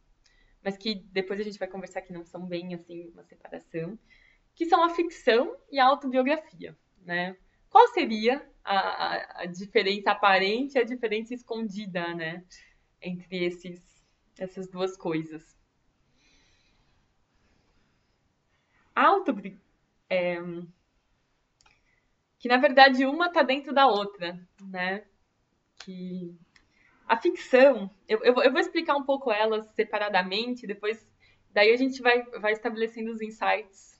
mas que depois a gente vai conversar que não são bem assim uma separação, que são a ficção e a autobiografia, né? Qual seria a diferença aparente e a diferença escondida, né? Entre essas duas coisas. A autobiografia, que na verdade uma está dentro da outra, né? Que a ficção, eu vou explicar um pouco elas separadamente, depois daí a gente vai estabelecendo os insights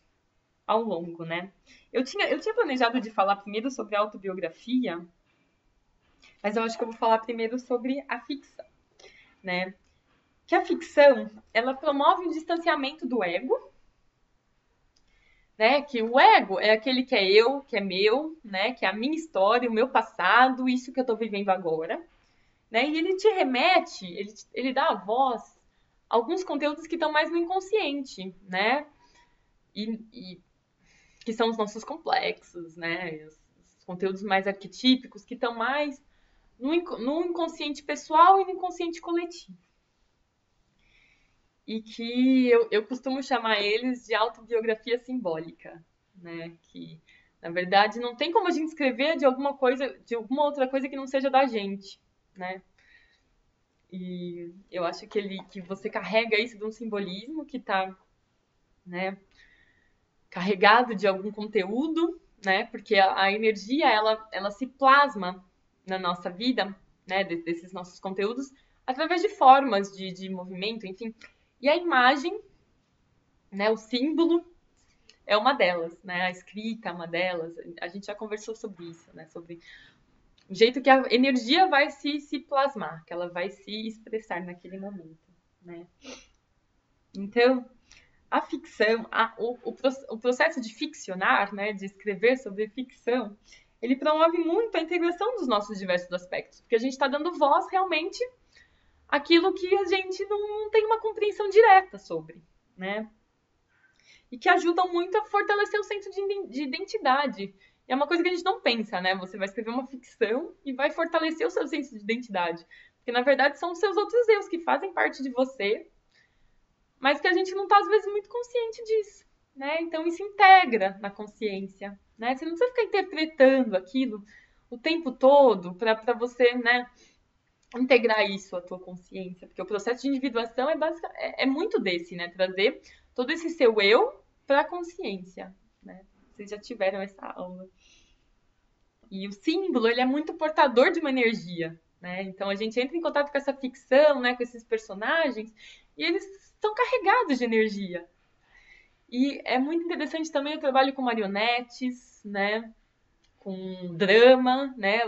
ao longo, né? Eu tinha planejado de falar primeiro sobre a autobiografia, mas eu acho que eu vou falar primeiro sobre a ficção, né? Que a ficção, ela promove um distanciamento do ego, né? Que o ego é aquele que é eu, que é meu, né? Que é a minha história, o meu passado, isso que eu tô vivendo agora, né? E ele te remete, ele dá a voz alguns conteúdos que estão mais no inconsciente, né? E que são os nossos complexos, né? Os conteúdos mais arquetípicos que estão mais no inconsciente pessoal e no inconsciente coletivo. E que eu costumo chamar eles de autobiografia simbólica, né? Que, na verdade, não tem como a gente escrever de alguma outra coisa que não seja da gente, né? E eu acho que você carrega isso de um simbolismo que está, né, carregado de algum conteúdo, né? Porque a energia ela se plasma na nossa vida, né? Desses nossos conteúdos através de formas de movimento, enfim. E a imagem, né? O símbolo é uma delas, né? A escrita é uma delas. A gente já conversou sobre isso, né? Sobre o jeito que a energia vai se plasmar, que ela vai se expressar naquele momento, né? Então, a ficção, o processo de ficcionar, né, de escrever sobre ficção, ele promove muito a integração dos nossos diversos aspectos, porque a gente está dando voz realmente àquilo que a gente não tem uma compreensão direta sobre, né? E que ajudam muito a fortalecer o senso de identidade. E é uma coisa que a gente não pensa, né? Você vai escrever uma ficção e vai fortalecer o seu senso de identidade. Porque, na verdade, são os seus outros eus que fazem parte de você, mas que a gente não está, às vezes, muito consciente disso, né? Então, isso integra na consciência, né? Você não precisa ficar interpretando aquilo o tempo todo para você, né, integrar isso à tua consciência, porque o processo de individuação é muito desse, né? Trazer todo esse seu eu para a consciência, né? Vocês já tiveram essa aula. E o símbolo, ele é muito portador de uma energia, né? Então a gente entra em contato com essa ficção, né, com esses personagens, e eles estão carregados de energia. E é muito interessante também o trabalho com marionetes, né? Com drama, né?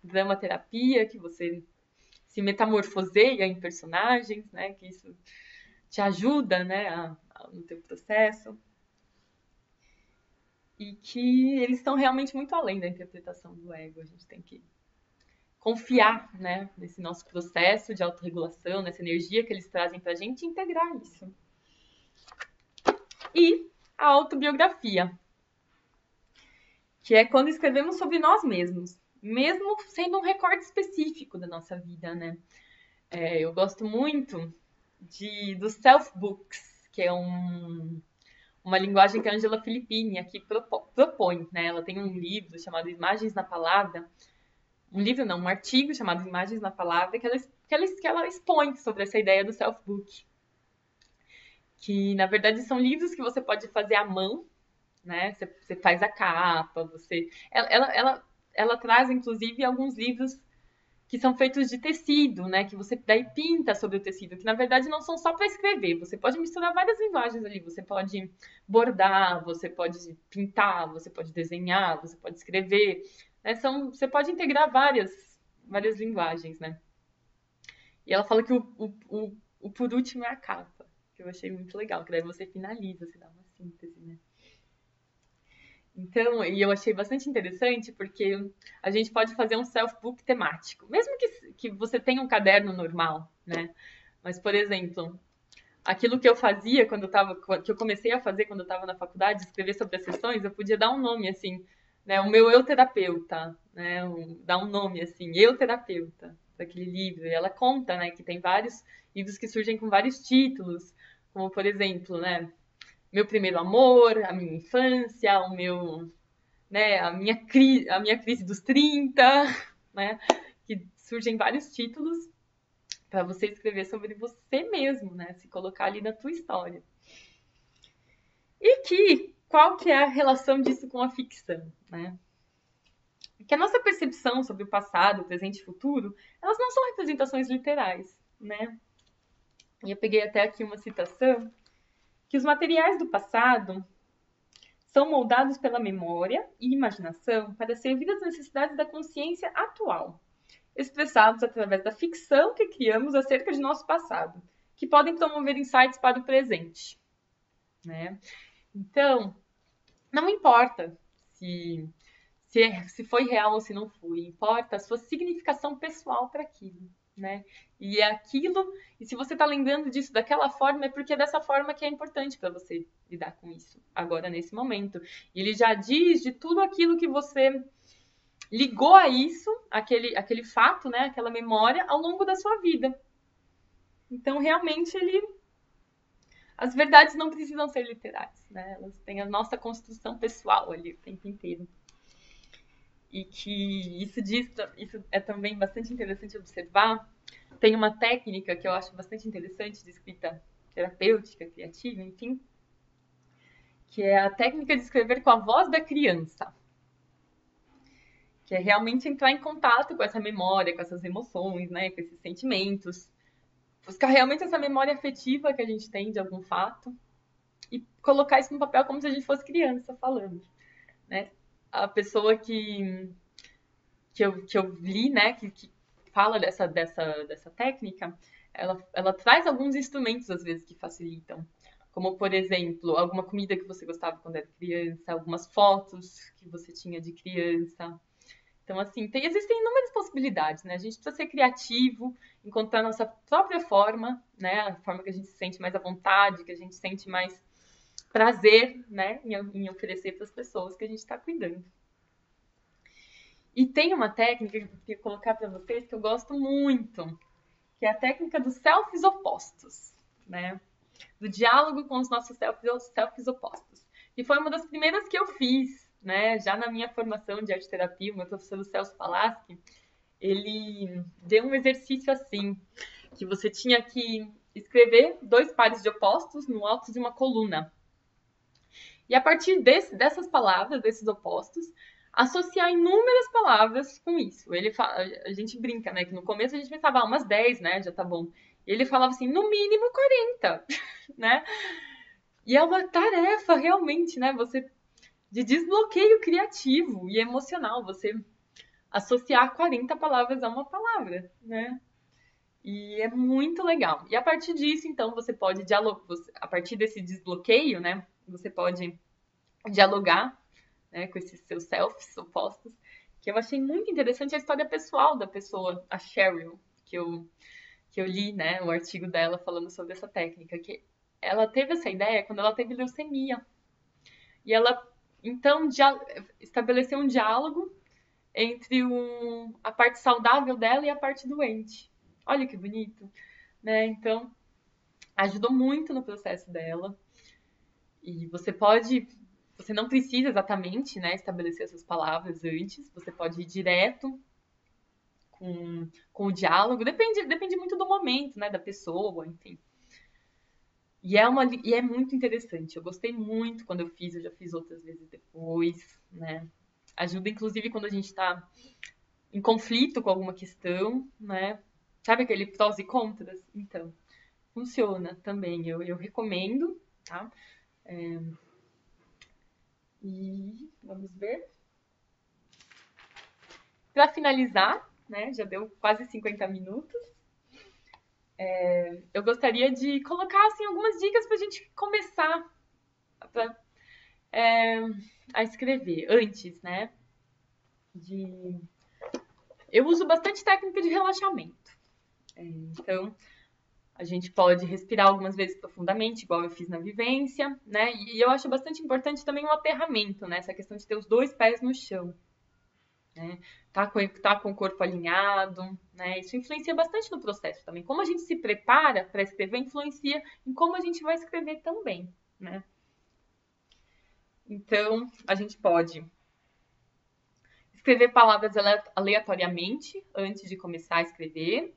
Drama terapia, que você se metamorfoseia em personagens, né? Que isso te ajuda, né? No teu processo. E que eles estão realmente muito além da interpretação do ego. A gente tem que confiar, né? Nesse nosso processo de autorregulação, nessa energia que eles trazem pra gente e integrar isso. E a autobiografia, que é quando escrevemos sobre nós mesmos, mesmo sendo um recorte específico da nossa vida, né? Eu gosto muito dos self-books, que é uma linguagem que a Angela Filippini aqui propõe, né? Ela tem um livro chamado Imagens na Palavra, um livro não, um artigo chamado Imagens na Palavra, que ela expõe sobre essa ideia do self-book. Que, na verdade, são livros que você pode fazer à mão, né? Você faz a capa, ela traz, inclusive, alguns livros que são feitos de tecido, né? Que você daí pinta sobre o tecido, que na verdade não são só para escrever. Você pode misturar várias linguagens ali. Você pode bordar, você pode pintar, você pode desenhar, você pode escrever. Né? Você pode integrar várias linguagens, né? E ela fala que o por último é a capa, que eu achei muito legal, que daí você finaliza, você dá uma síntese, né? Então, e eu achei bastante interessante porque a gente pode fazer um self-book temático, mesmo que você tenha um caderno normal, né? Mas, por exemplo, aquilo que eu fazia que eu comecei a fazer quando eu estava na faculdade, escrever sobre as sessões, eu podia dar um nome assim, né? O meu eu terapeuta, né? Dar um nome assim, eu terapeuta, daquele livro. E ela conta, né, que tem vários livros que surgem com vários títulos, como por exemplo, né? Meu primeiro amor, a minha infância, né, a minha crise dos 30, né? Que surgem vários títulos para você escrever sobre você mesmo, né? Se colocar ali na tua história. E qual que é a relação disso com a ficção, né? Que a nossa percepção sobre o passado, o presente e o futuro, elas não são representações literais, né? E eu peguei até aqui uma citação que os materiais do passado são moldados pela memória e imaginação para servir às necessidades da consciência atual, expressados através da ficção que criamos acerca de nosso passado, que podem promover insights para o presente, né? Então, não importa se foi real ou se não foi, importa a sua significação pessoal para aquilo, né? E é aquilo, e se você tá lembrando disso daquela forma, é porque é dessa forma que é importante para você lidar com isso, agora nesse momento. E ele já diz de tudo aquilo que você ligou a isso, aquele fato, né, aquela memória, ao longo da sua vida. Então, realmente, as verdades não precisam ser literais, né? Elas têm a nossa construção pessoal ali o tempo inteiro. E que isso é também bastante interessante observar. Tem uma técnica que eu acho bastante interessante de escrita terapêutica, criativa, enfim, que é a técnica de escrever com a voz da criança. Que é realmente entrar em contato com essa memória, com essas emoções, né, com esses sentimentos. Buscar realmente essa memória afetiva que a gente tem de algum fato e colocar isso no papel como se a gente fosse criança falando, né? A pessoa que eu li, né, que fala dessa técnica, ela traz alguns instrumentos, às vezes, que facilitam. Como, por exemplo, alguma comida que você gostava quando era criança, algumas fotos que você tinha de criança. Então, assim, existem inúmeras possibilidades, né? A gente precisa ser criativo, encontrar a nossa própria forma, né? A forma que a gente se sente mais à vontade, que a gente sente mais prazer, né? Em oferecer para as pessoas que a gente está cuidando. E tem uma técnica que eu queria colocar para vocês que eu gosto muito, que é a técnica dos selfies opostos, né? Do diálogo com os nossos selfies opostos. E foi uma das primeiras que eu fiz, né? Já na minha formação de arte terapia, o meu professor Celso Palaschi, ele deu um exercício assim, que você tinha que escrever 2 pares de opostos no alto de uma coluna. E a partir dessas palavras, desses opostos, associar inúmeras palavras com isso. A gente brinca, né? Que no começo a gente pensava, umas 10, né? Já tá bom. E ele falava assim, no mínimo 40, né? E é uma tarefa, realmente, né? De desbloqueio criativo e emocional. Você associar 40 palavras a uma palavra, né? E é muito legal. E a partir disso, então, você pode dialogar. A partir desse desbloqueio, né? Você pode dialogar, né, com esses seus selfies opostos, que eu achei muito interessante a história pessoal da pessoa, a Cheryl, que eu li, né, o artigo dela falando sobre essa técnica, que ela teve essa ideia quando ela teve leucemia. E ela, então, estabeleceu um diálogo entre a parte saudável dela e a parte doente. Olha que bonito, né? Então, ajudou muito no processo dela. E você não precisa exatamente, né, estabelecer essas palavras antes, você pode ir direto com o diálogo, depende muito do momento, né, da pessoa, enfim. E é muito interessante, eu gostei muito quando eu fiz, eu já fiz outras vezes depois, né. Ajuda, inclusive, quando a gente está em conflito com alguma questão, né. Sabe aquele prós e contras? Então, funciona também, eu recomendo, tá? E vamos ver. Para finalizar, né, já deu quase 50 minutos, eu gostaria de colocar assim, algumas dicas para a gente começar pra, é, a escrever antes, né? Eu uso bastante técnica de relaxamento. Então, a gente pode respirar algumas vezes profundamente, igual eu fiz na vivência, né? E eu acho bastante importante também o aterramento, né? Essa questão de ter os 2 pés no chão. Né? Tá com o corpo alinhado, né? Isso influencia bastante no processo também. Como a gente se prepara para escrever influencia em como a gente vai escrever também, né? Então, a gente pode escrever palavras aleatoriamente antes de começar a escrever,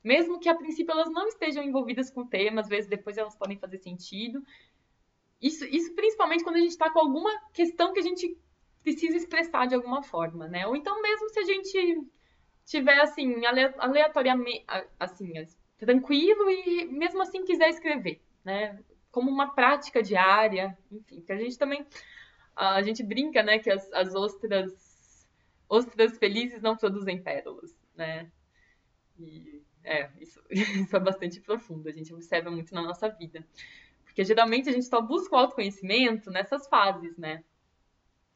mesmo que a princípio elas não estejam envolvidas com o tema, às vezes depois elas podem fazer sentido. Isso principalmente quando a gente está com alguma questão que a gente precisa expressar de alguma forma, né? Ou então mesmo se a gente tiver assim, aleatoriamente, assim, tranquilo e mesmo assim quiser escrever, né? Como uma prática diária, enfim, que a gente também, a gente brinca, né, que as ostras felizes não produzem pérolas, né? E isso é bastante profundo, a gente observa muito na nossa vida. Porque geralmente a gente só busca o autoconhecimento nessas fases, né?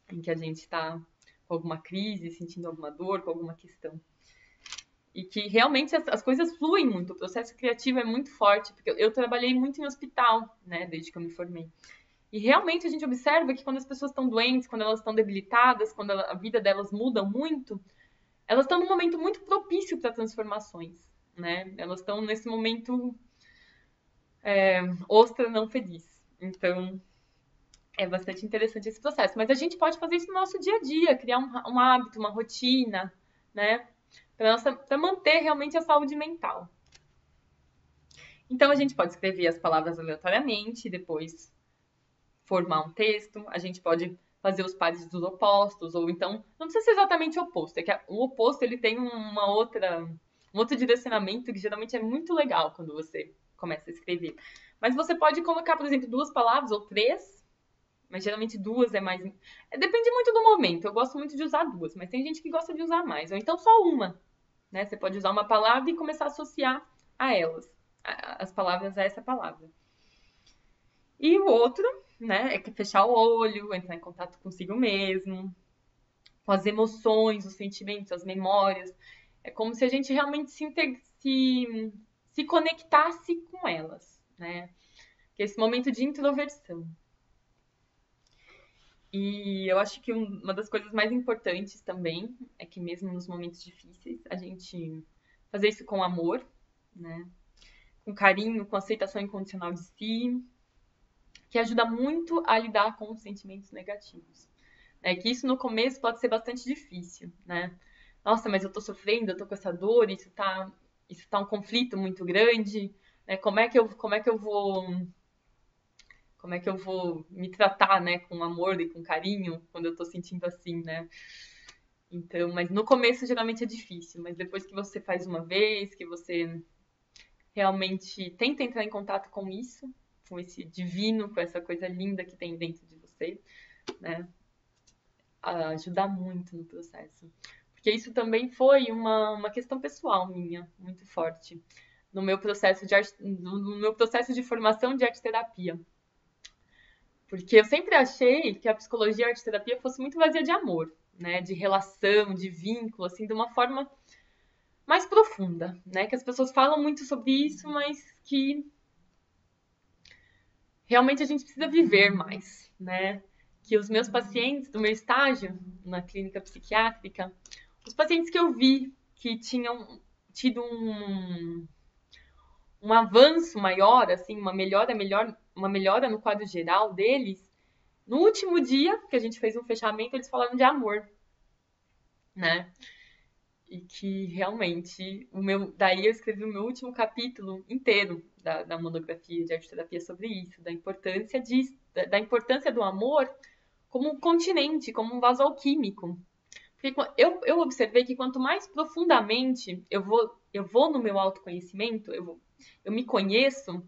Em que a gente está com alguma crise, sentindo alguma dor, com alguma questão. E que realmente as coisas fluem muito, o processo criativo é muito forte, porque eu trabalhei muito em hospital, né, desde que eu me formei. E realmente a gente observa que quando as pessoas estão doentes, quando elas estão debilitadas, quando a vida delas muda muito, elas estão num momento muito propício para transformações, né? Elas estão nesse momento ostra não feliz. Então, é bastante interessante esse processo. Mas a gente pode fazer isso no nosso dia a dia, criar um hábito, uma rotina, né? Para manter realmente a saúde mental. Então, a gente pode escrever as palavras aleatoriamente, depois formar um texto, a gente pode fazer os pares dos opostos, ou então, não precisa ser exatamente o oposto, é que o oposto ele tem um outro direcionamento que geralmente é muito legal quando você começa a escrever. Mas você pode colocar, por exemplo, duas palavras ou três, mas geralmente duas é mais. Depende muito do momento. Eu gosto muito de usar duas, mas tem gente que gosta de usar mais. Ou então só uma. Né? Você pode usar uma palavra e começar a associar a elas, as palavras a essa palavra. E o outro, né, é fechar o olho, entrar em contato consigo mesmo, com as emoções, os sentimentos, as memórias. É como se a gente realmente se conectasse com elas, né? Que é esse momento de introversão. E eu acho que uma das coisas mais importantes também é que mesmo nos momentos difíceis, a gente fazer isso com amor, né? Com carinho, com aceitação incondicional de si, que ajuda muito a lidar com os sentimentos negativos. É que isso no começo pode ser bastante difícil, né? Nossa, mas eu tô sofrendo, eu tô com essa dor, isso tá um conflito muito grande, né? Como é que eu vou me tratar, né, com amor e com carinho quando eu tô sentindo assim, né? Então, mas no começo geralmente é difícil, mas depois que você faz uma vez, que você realmente tenta entrar em contato com isso, com esse divino, com essa coisa linda que tem dentro de você, né? Ajuda muito no processo. Porque isso também foi uma questão pessoal minha, muito forte, no meu processo no meu processo de formação de arte terapia. Porque eu sempre achei que a psicologia e a arte terapia fosse muito vazia de amor, né? De relação, de vínculo, assim, de uma forma mais profunda, né? Que as pessoas falam muito sobre isso, mas que realmente a gente precisa viver mais, né? Que os meus pacientes do meu estágio na clínica psiquiátrica, os pacientes que eu vi que tinham tido um avanço maior, assim, uma melhora no quadro geral deles, no último dia que a gente fez um fechamento, eles falaram de amor, né? E que realmente daí eu escrevi o meu último capítulo inteiro da monografia de arte terapia sobre isso, da importância do amor como um continente, como um vaso alquímico. Porque eu observei que quanto mais profundamente eu vou no meu autoconhecimento, eu me conheço,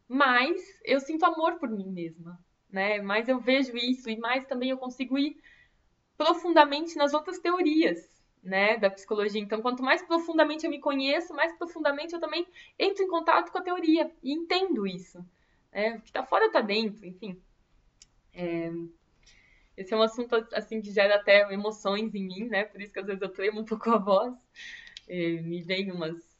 mais eu sinto amor por mim mesma, né? Mais eu vejo isso e mais também eu consigo ir profundamente nas outras teorias, né, da psicologia. Então, quanto mais profundamente eu me conheço, mais profundamente eu também entro em contato com a teoria e entendo isso. O que está fora está dentro, enfim. Esse é um assunto assim que gera até emoções em mim, né? Por isso que às vezes eu tremo um pouco a voz. Me vem umas.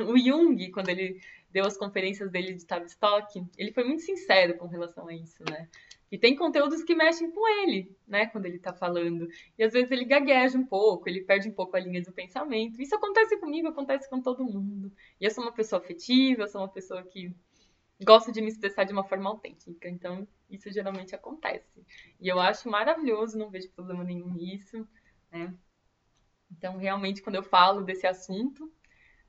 O Jung, quando ele deu as conferências dele de Tavistock, ele foi muito sincero com relação a isso, né? E tem conteúdos que mexem com ele, né, quando ele tá falando. E às vezes ele gagueja um pouco, ele perde um pouco a linha do pensamento. Isso acontece comigo, acontece com todo mundo. E eu sou uma pessoa afetiva, eu sou uma pessoa que gosta de me expressar de uma forma autêntica. Então, isso geralmente acontece. E eu acho maravilhoso, não vejo problema nenhum nisso, né? Então, realmente, quando eu falo desse assunto,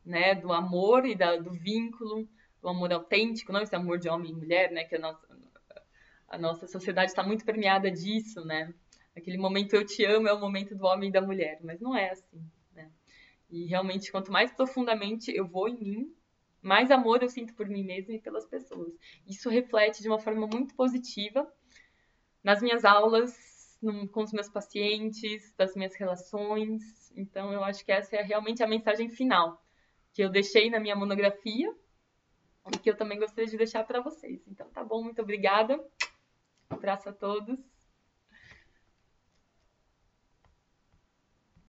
né, do amor e do vínculo, do amor autêntico, não esse amor de homem e mulher, né, que a nossa sociedade está muito permeada disso, né? Aquele momento eu te amo é o momento do homem e da mulher, mas não é assim, né? E realmente, quanto mais profundamente eu vou em mim, mais amor eu sinto por mim mesma e pelas pessoas. Isso reflete de uma forma muito positiva nas minhas aulas, com os meus pacientes, das minhas relações. Então, eu acho que essa é realmente a mensagem final que eu deixei na minha monografia e que eu também gostaria de deixar para vocês. Então, tá bom, muito obrigada. Um abraço a todos.